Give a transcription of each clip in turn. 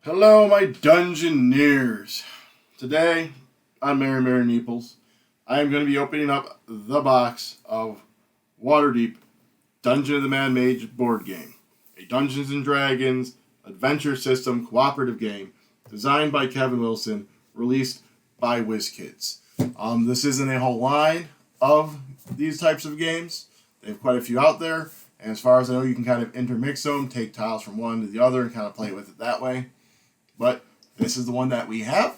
Hello, my Dungeoneers. Today, on Mary Neeples, I am going to be opening up the box of Waterdeep Dungeon of the Mad Mage board game, a Dungeons and Dragons adventure system cooperative game designed by Kevin Wilson, released by WizKids. This isn't a whole line of these types of games. They have quite a few out there, and as far as I know, you can kind of intermix them, take tiles from one to the other, and kind of play with it that way. But this is the one that we have.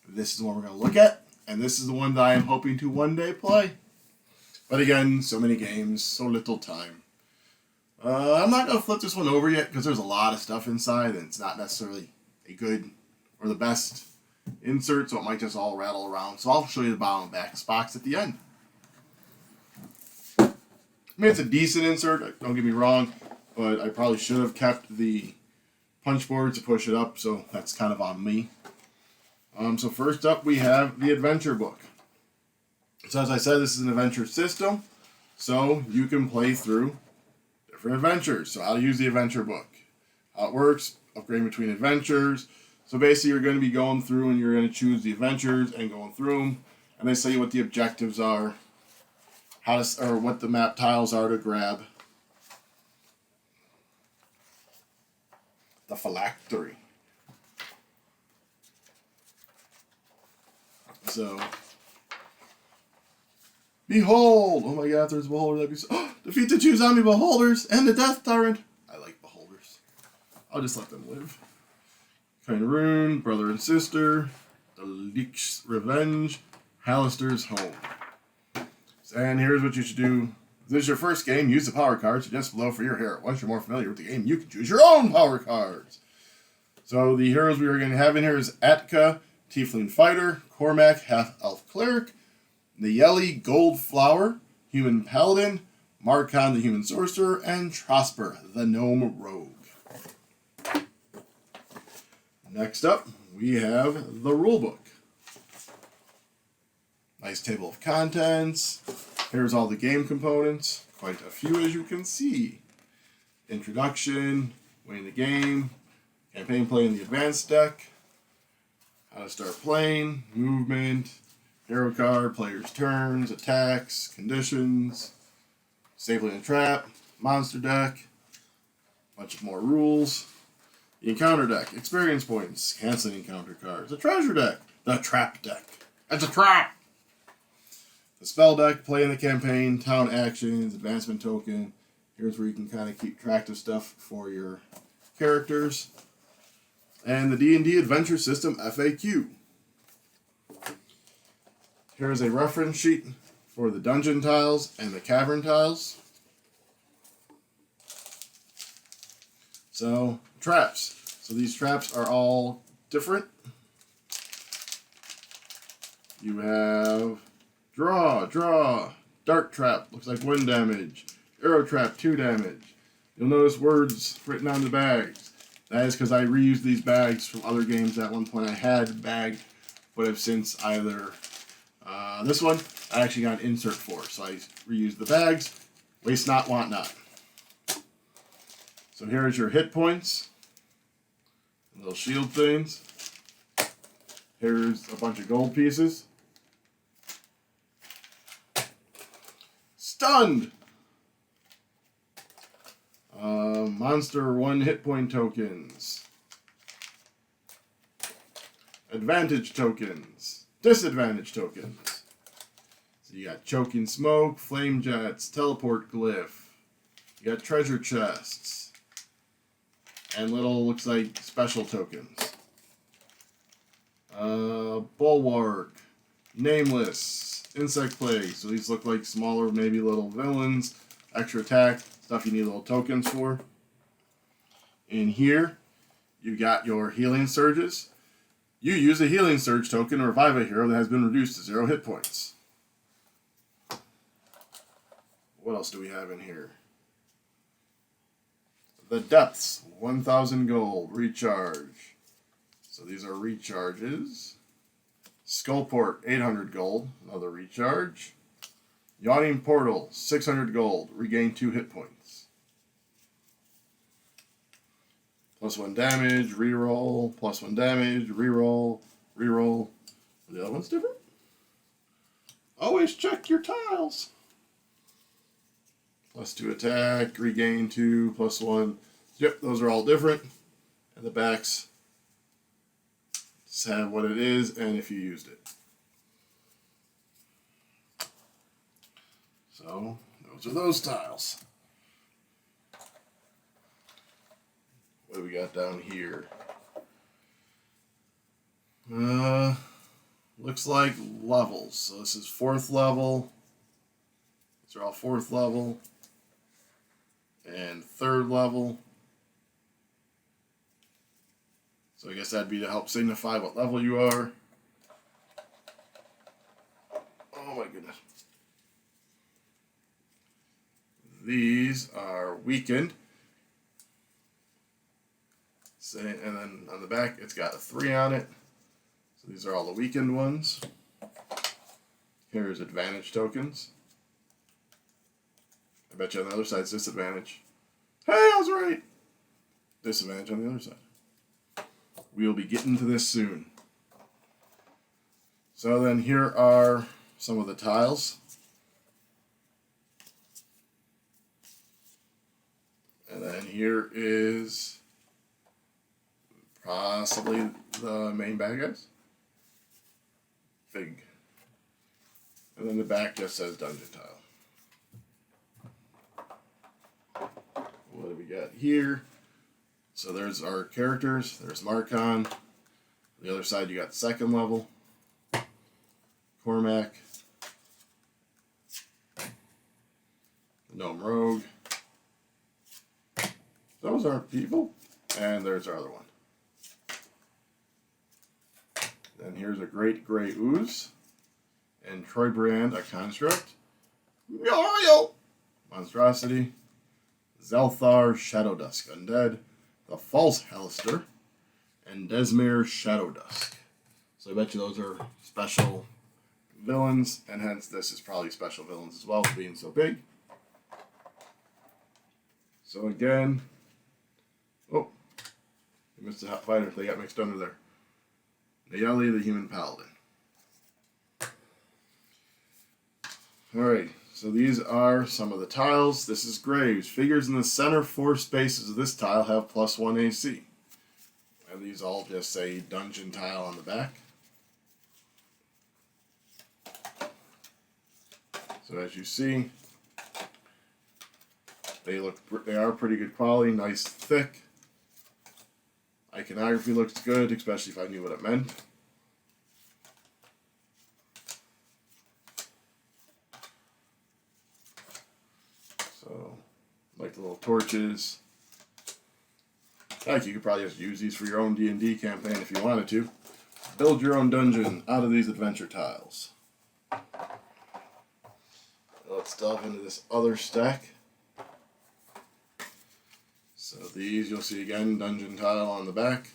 This is the one we're going to look at. And this is the one that I am hoping to one day play. But again, so many games, so little time. I'm not going to flip this one over yet because there's a lot of stuff inside and it's not necessarily a good or the best insert, so it might just all rattle around. So I'll show you the bottom and back box at the end. I mean, it's a decent insert, don't get me wrong, but I probably should have kept the punch board to push it up, so that's kind of on me. So first up, we have the adventure book. So as I said, this is an adventure system, so you can play through different adventures. So how to use the adventure book, how it works, upgrading between adventures. So basically, you're going to be going through and you're going to choose the adventures and going through them, and they say what the objectives are, how to, or what the map tiles are to grab. The phylactery. So, behold! Oh my god, there's a beholder. That'd be so. Oh, defeat the 2 zombie beholders and the death tyrant. I like beholders. I'll just let them live. Kind Rune, brother and sister, the Leech's revenge, Hallister's home. And here's what you should do. If this is your first game, use the power cards just below for your hero. Once you're more familiar with the game, you can choose your own power cards. So the heroes we are going to have in here is Atka, Tiefling Fighter, Cormac, Half-Elf Cleric, Nayeli Goldflower, Human Paladin, Markon, the Human Sorcerer, and Trosper, the Gnome Rogue. Next up, we have the rulebook. Nice table of contents. Here's all the game components. Quite a few, as you can see. Introduction, winning the game, campaign play in the advanced deck, how to start playing, movement, hero card, player's turns, attacks, conditions, disabling a trap, monster deck, bunch of more rules. The encounter deck, experience points, canceling encounter cards, the treasure deck, the trap deck. It's a trap! The spell deck, play in the campaign, town actions, advancement token. Here's where you can kind of keep track of stuff for your characters. And the D&D Adventure System FAQ. Here's a reference sheet for the dungeon tiles and the cavern tiles. So, traps. So these traps are all different. You have Draw, Dark Trap, looks like 1 damage. Arrow Trap, 2 damage. You'll notice words written on the bags. That is because I reused these bags from other games. At one point I had bagged, but have since either, this one, I actually got an insert for, so I reused the bags. Waste not, want not. So here's your hit points. Little shield things. Here's a bunch of gold pieces. Stunned! Monster 1 hit point tokens. Advantage tokens. Disadvantage tokens. So you got choking smoke, flame jets, teleport glyph. You got treasure chests. And little, looks like, special tokens. Bulwark. Nameless. Insect plague. So these look like smaller, maybe little villains. Extra attack. Stuff you need little tokens for. In here, you got your healing surges. You use a healing surge token to revive a hero that has been reduced to 0 hit points. What else do we have in here? The Depths, 1,000 gold, recharge. So these are recharges. Skullport, 800 gold, another recharge. Yawning Portal, 600 gold, regain 2 hit points. +1 damage, reroll, +1 damage, reroll, reroll. Are the other ones different? Always check your tiles. +2 attack, regain 2, +1. Yep, those are all different. And the backs just have what it is and if you used it. So, those are those tiles. What do we got down here? Looks like levels. So this is 4th level. These are all 4th level. And 3rd level. So I guess that'd be to help signify what level you are. Oh my goodness. These are weakened. And then on the back, it's got a 3 on it. So these are all the weakened ones. Here's advantage tokens. I bet you on the other side it's disadvantage. Hey, I was right! Disadvantage on the other side. We'll be getting to this soon. So then here are some of the tiles. And then here is possibly the main bad guys. Fig. And then the back just says dungeon tile. What do we got here? So there's our characters. There's Marcon. On the other side you got 2nd level. Cormac. The Gnome Rogue. Those aren't people. And there's our other one. Then here's a Great Grey Ooze. And Troy Brand, a Construct. Mario! Monstrosity. Zelthar, Shadow Dusk Undead. The False Helister. And Desmere, Shadow Dusk. So I bet you those are special villains, and hence this is probably special villains as well, being so big. So again, oh, you missed a hot fighter. They got mixed under there. Nayeli, the Human Paladin. Alright, so these are some of the tiles. This is Graves. Figures in the center 4 spaces of this tile have +1 AC. And these all just say dungeon tile on the back. So as you see, they are pretty good quality, nice thick. Iconography looks good, especially if I knew what it meant. So, like the little torches. Heck, you could probably just use these for your own D&D campaign if you wanted to. Build your own dungeon out of these adventure tiles. Let's delve into this other stack. So these you'll see again, dungeon tile on the back.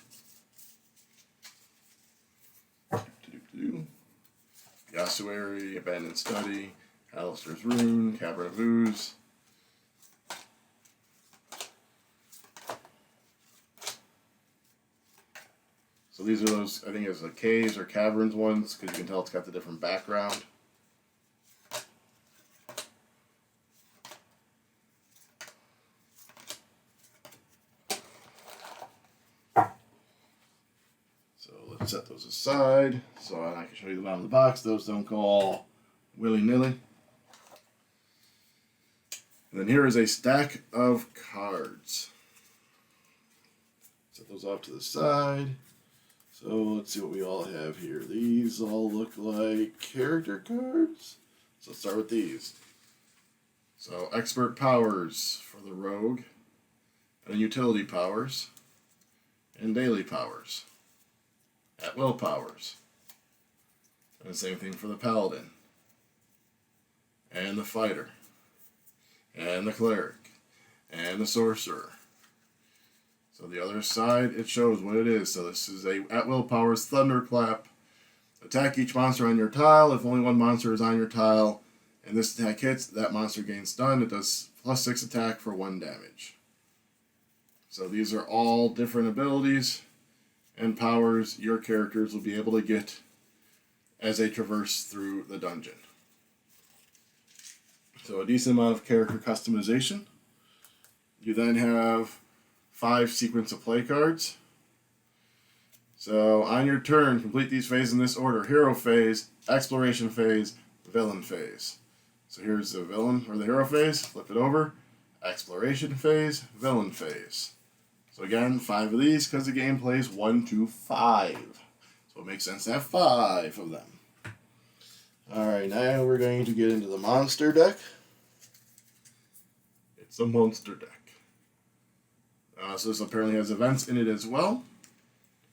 Yasuari, Abandoned Study, Alistair's Rune, Cavern of Ooze. So these are those, I think it's the caves or caverns ones, because you can tell it's got the different background. Set those aside so I can show you the bottom of the box. Those don't go all willy-nilly. And then here is a stack of cards. Set those off to the side. So let's see what we all have here. These all look like character cards. So let's start with these. So expert powers for the rogue, and utility powers, and daily powers. At will powers. And the same thing for the paladin. And the fighter. And the cleric. And the sorcerer. So the other side, it shows what it is. So this is a at will powers thunderclap. Attack each monster on your tile. If only one monster is on your tile and this attack hits, that monster gains stun. It does +6 attack for 1 damage. So these are all different abilities and powers your characters will be able to get as they traverse through the dungeon. So a decent amount of character customization. You then have 5 sequence of play cards. So on your turn, complete these phases in this order: hero phase, exploration phase, villain phase. So here's the villain or the hero phase, flip it over, exploration phase, villain phase. So again, 5 of these because the game plays 1 to 5. So it makes sense to have 5 of them. Alright, now we're going to get into the monster deck. It's a monster deck. So this apparently has events in it as well.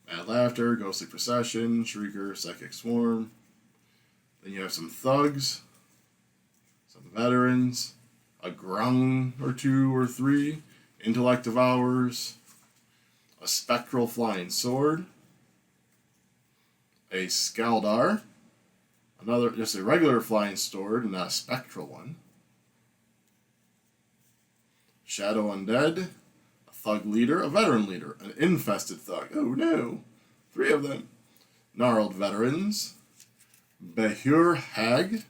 Mad Laughter, Ghostly Procession, Shrieker, Psychic Swarm. Then you have some thugs, some veterans, a grung or 2 or 3, Intellect Devourers, a Spectral Flying Sword, a Skaldar, another just a regular flying sword and not a spectral one, Shadow Undead, Thug leader, a veteran leader, an infested thug. Oh no! 3 of them. Gnarled veterans. Behur Hag.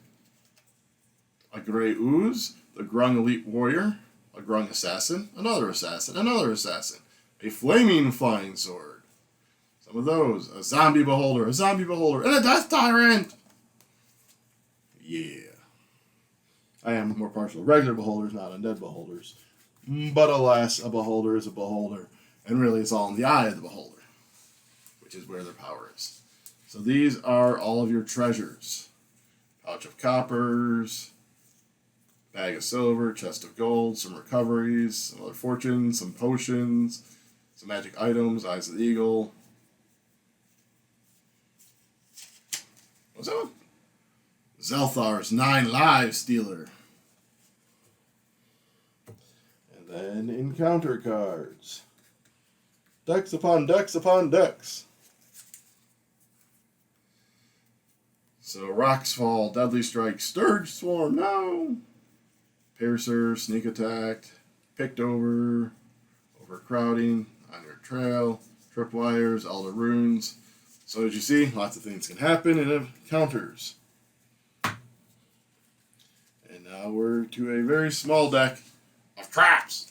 A Grey Ooze. The Grung elite warrior. A Grung assassin. Another assassin. Another assassin. A flaming flying sword. Some of those. A zombie beholder. A zombie beholder. And a death tyrant! Yeah. I am more partial to regular beholders, not undead beholders. But alas, a beholder is a beholder. And really, it's all in the eye of the beholder, which is where their power is. So these are all of your treasures. Pouch of coppers, bag of silver, chest of gold, some recoveries, some other fortunes, some potions, some magic items, eyes of the eagle. What's that one? Zelthar's 9 Lives Stealer. And encounter cards. Decks upon decks upon decks. So Rocks Fall, Deadly Strike, Sturge Swarm, no! Piercer, Sneak Attack, Picked Over, Overcrowding, On Your Trail, Tripwires, Elder Runes. So as you see, lots of things can happen in encounters. And now we're to a very small deck of traps.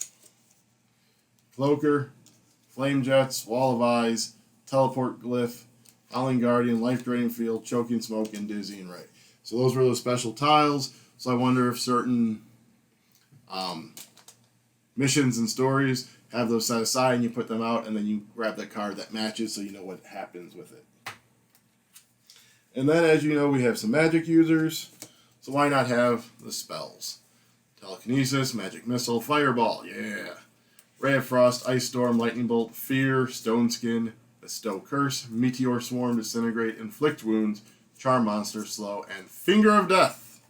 Cloaker, Flame Jets, Wall of Eyes, Teleport Glyph, Howling Guardian, Life Draining Field, Choking Smoke, and Dizzying Ray. So those were those special tiles. So I wonder if certain missions and stories have those set aside and you put them out and then you grab that card that matches so you know what happens with it. And then as you know we have some magic users. So why not have the spells? Telekinesis, Magic Missile, Fireball, yeah. Ray of Frost, Ice Storm, Lightning Bolt, Fear, Stone Skin, Bestow Curse, Meteor Swarm, Disintegrate, Inflict Wounds, Charm Monster, Slow, and Finger of Death.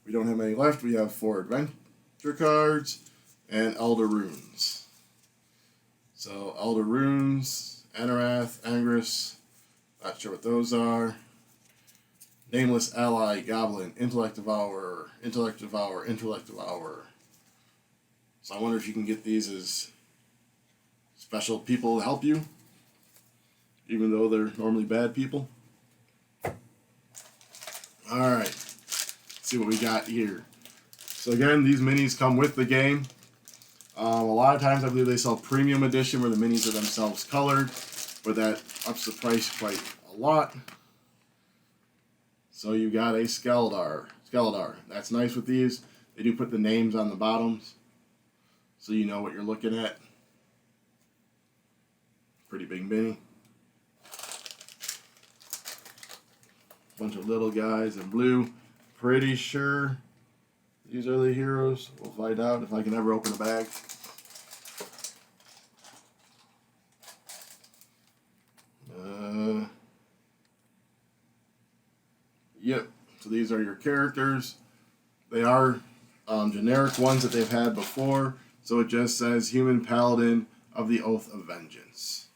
We don't have any left. We have 4 adventure cards and Elder Runes. So Elder Runes, Anarath, Angrus, not sure what those are. Nameless Ally, Goblin, Intellect Devourer, Intellect Devourer, Intellect Devourer. So I wonder if you can get these as special people to help you, even though they're normally bad people. Alright, let's see what we got here. So again, these minis come with the game. A lot of times I believe they sell Premium Edition where the minis are themselves colored, but that ups the price quite a lot. So you got a Skaldar. That's nice with these. They do put the names on the bottoms, so you know what you're looking at. Pretty big mini. Bunch of little guys in blue. Pretty sure these are the heroes. We'll find out if I can ever open a bag. Yep, so these are your characters. They are generic ones that they've had before. So it just says Human Paladin of the Oath of Vengeance.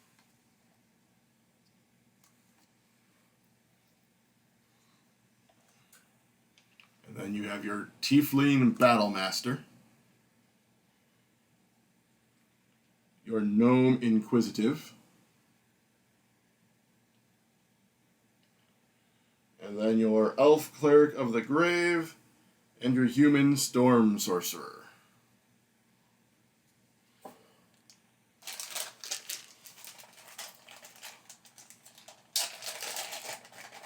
And then you have your Tiefling Battlemaster. Your Gnome Inquisitive. And then your Elf Cleric of the Grave. And your Human Storm Sorcerer.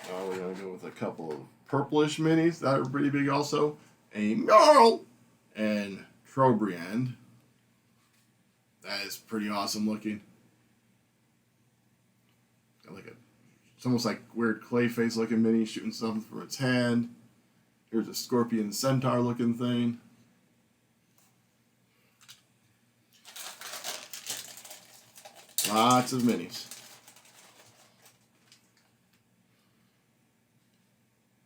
Now we're going to go with a couple of purplish minis that are pretty big also. A Gnarl and Trobriand. That is pretty awesome looking. Got like it's almost like weird clay face looking mini shooting something from its hand. Here's a scorpion centaur looking thing. Lots of minis.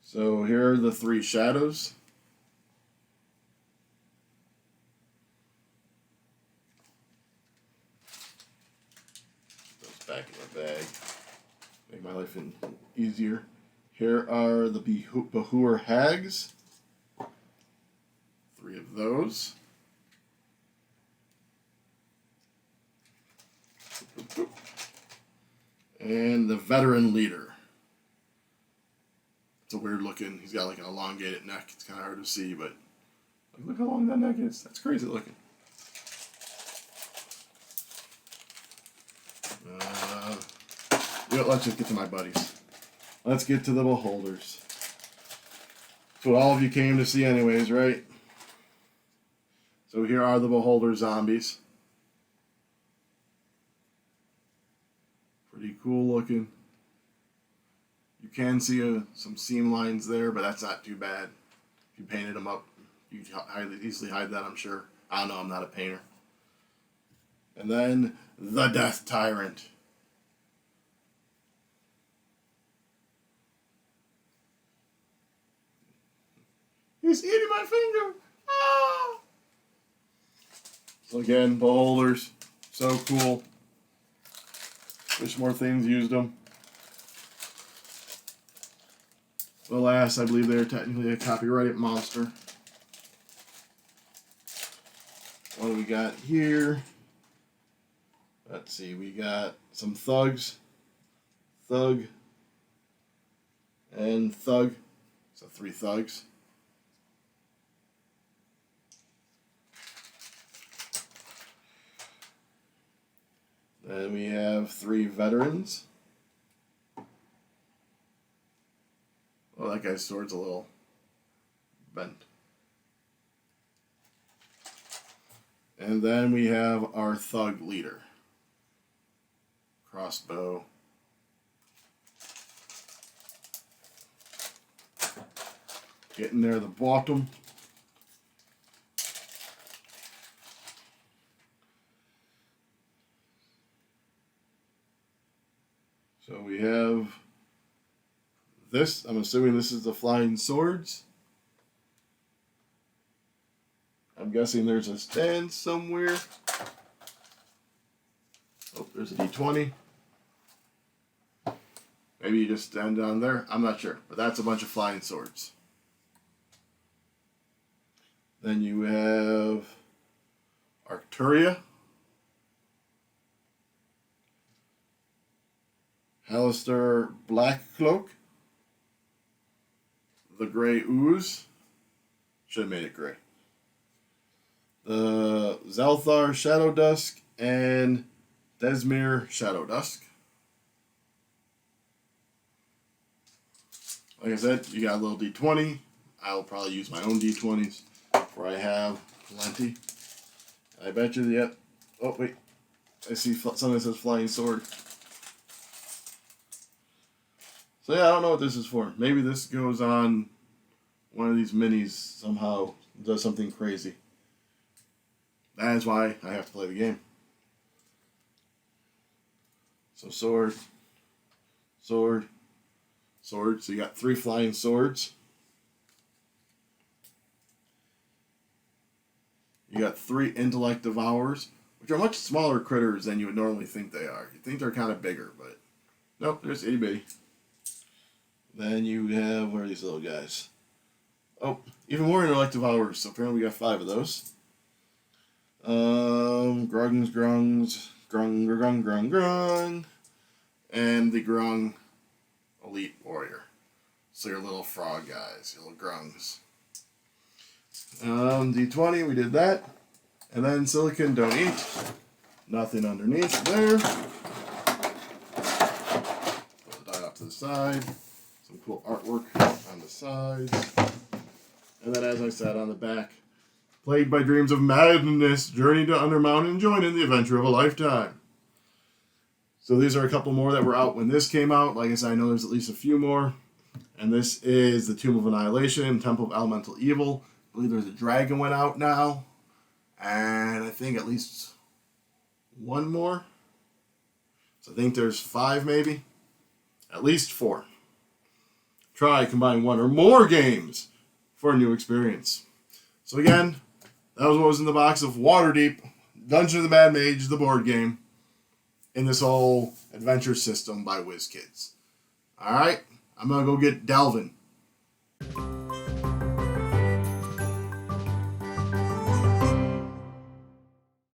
So here are the three shadows. Put those back in my bag. Make my life easier. Here are the Bahur Hags. 3 of those. And the Veteran Leader. It's a weird looking, he's got like an elongated neck. It's kind of hard to see, but look how long that neck is. That's crazy looking. Let's just get to my buddies. Let's get to the Beholders. That's what all of you came to see anyways, right? So here are the Beholder zombies. Pretty cool looking. You can see some seam lines there, but that's not too bad. If you painted them up, you can easily hide that, I'm sure. I don't know, I'm not a painter. And then the Death Tyrant. He's eating my finger! Ah! So again, Beholders. So cool. Wish more things used them. But alas, I believe they are technically a copyrighted monster. What do we got here? Let's see, we got some thugs. Thug. And thug. So 3 thugs. Then we have 3 veterans. Oh, that guy's sword's a little bent. And then we have our thug leader. Crossbow. Getting there, the bottom. So we have this. I'm assuming this is the flying swords. I'm guessing there's a stand somewhere. Oh, there's a D20. Maybe you just stand down there. I'm not sure. But that's a bunch of flying swords. Then you have Arcturia. Halaster Blackcloak. The Grey Ooze. Should have made it gray. The Zalthar Shadow Dusk and Desmir Shadow Dusk. Like I said, you got a little D20. I'll probably use my own D20s, for I have plenty. I bet you, yep. Oh, wait. I see something that says Flying Sword. So yeah, I don't know what this is for. Maybe this goes on one of these minis somehow, does something crazy. That is why I have to play the game. So sword, sword, sword. So you got 3 flying swords. You got 3 intellect devourers, which are much smaller critters than you would normally think they are. You think they're kind of bigger, but nope, they're just itty bitty. Then you have, where are these little guys? Oh, even more intellect devourers. So apparently we got 5 of those. Grungs, Grung, grung, grung, grung. And the Grung Elite Warrior. So your little frog guys, your little grungs. D20, we did that. And then silicon, don't eat. Nothing underneath there. Put the die off to the side. Some cool artwork on the sides. And then, as I said, on the back, plagued by dreams of madness, journey to Undermountain and join in the adventure of a lifetime. So these are a couple more that were out when this came out. Like I said, I know there's at least a few more. And this is the Tomb of Annihilation, Temple of Elemental Evil. I believe there's a dragon went out now. And I think at least one more. So I think there's 5 maybe. At least 4. Try combine 1 or more games for a new experience. So again, that was what was in the box of Waterdeep, Dungeon of the Mad Mage, the board game, in this whole adventure system by WizKids. Alright, I'm going to go get delving.